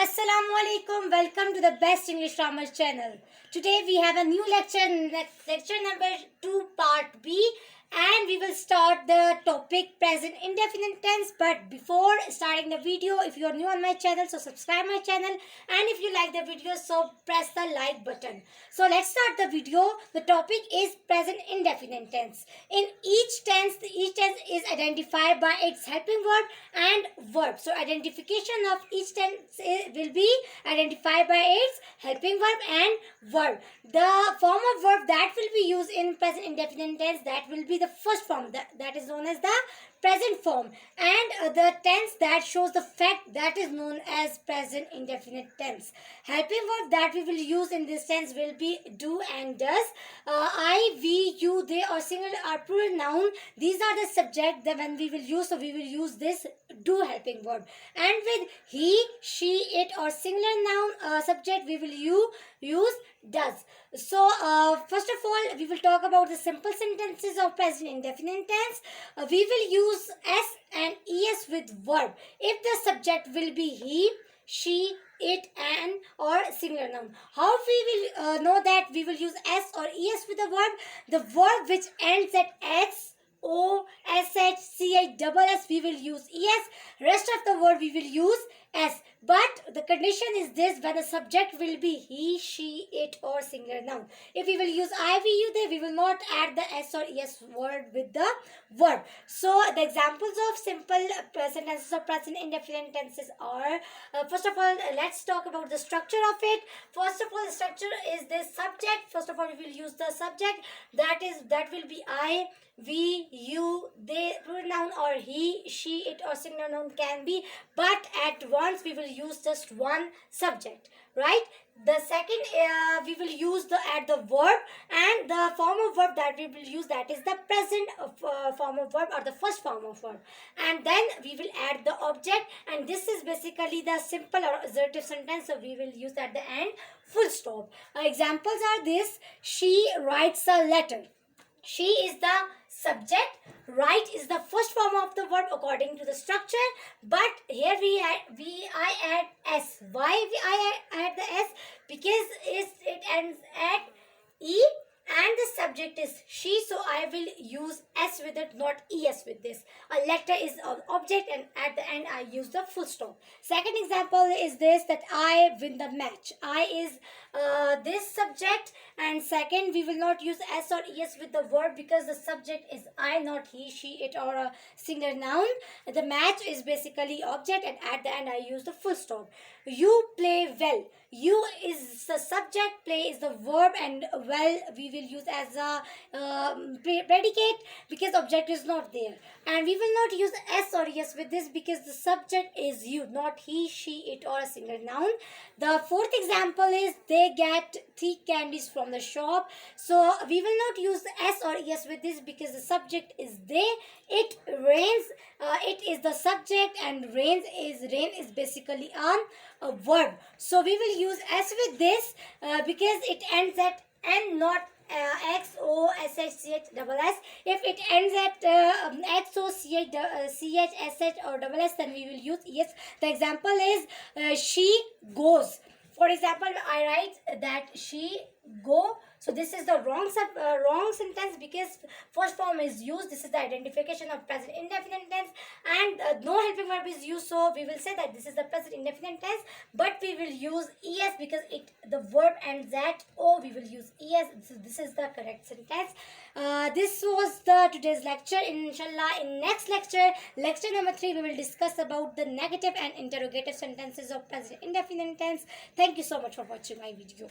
Assalamu alaikum. Welcome to the Best English Grammar channel. Today we have a new lecture, lecture number 2 part B, and we will start the topic present indefinite tense. But before starting the video, if you are new on my channel, so subscribe my channel, and if you like the video, so press the like button. So let's start the video. The topic is present indefinite tense. In each tense is identified by its helping verb and verb. So identification of each tense will be identified by its helping verb and verb. The form of verb that will be used in present indefinite tense, that will be the first form, that is known as the present form, and the tense that shows the fact, that is known as present indefinite tense. Helping verb that we will use in this tense will be do and does. I, we, you, they or singular or plural noun, these are the subject that when we will use, so we will use this do helping verb. And with he, she, it or singular noun subject, we will use does. So first of all, we will talk about the simple sentences of present indefinite tense. We will use s and es with verb if the subject will be he, she, it, and or singular noun. How we will know that we will use s or es with the verb? The verb which ends at x, o, sh, ch, double s, we will use es. Rest of the word we will use s. But the condition is this: when the subject will be he, she, it or singular noun. If we will use I, we, you, they, we will not add the s or es word with the verb. So the examples of simple sentences of present indefinite tenses are, first of all, let's talk about the structure of it. First of all, the structure is this: subject. First of all, we will use the subject, that will be I, we, you, they, plural noun, or he, she, it or singular noun can be, but at once we will use just one subject, right? The second, we will use add the verb, and the form of verb that we will use, that is the present form of verb or the first form of verb, and then we will add the object, and this is basically the simple or assertive sentence, so we will use at the end full stop. Examples are this: she writes a letter. She is the subject, write is the first form of the verb according to the structure, but here I add s. Why I add the s? Because it ends at e and the subject is she, so I will use s with it, not es with this. A letter is an object, and at the end I use the full stop. Second example is this: that I win the match. I is this subject, and second, we will not use s or es with the verb because the subject is I, not he, she, it or a singular noun. The match is basically object, and at the end I use the full stop. You play well. You is the subject, play is the verb, and well we will use as a predicate because object is not there. And we will not use s or es with this because the subject is you, not he, she, it or a single noun. The fourth example is they get thick candies from the shop. So we will not use s or es with this because the subject is they. It rains. It is the subject, and rain is basically a verb. So we will use s with this because it ends at n, not x, o, s, h, c, h, double s. If it ends at x, o, c, h, s, h or double s, then we will use es. The example is she goes. For example, I write that she go. So this is the wrong sentence because first form is used. This is the identification of present indefinite tense, and no helping verb is used. So we will say that this is the present indefinite tense, but we will use es because the verb ends at o. We will use es. So this is the correct sentence. This was the today's lecture. Inshallah, in next lecture number 3, we will discuss about the negative and interrogative sentences of present indefinite tense. Thank you so much for watching my video.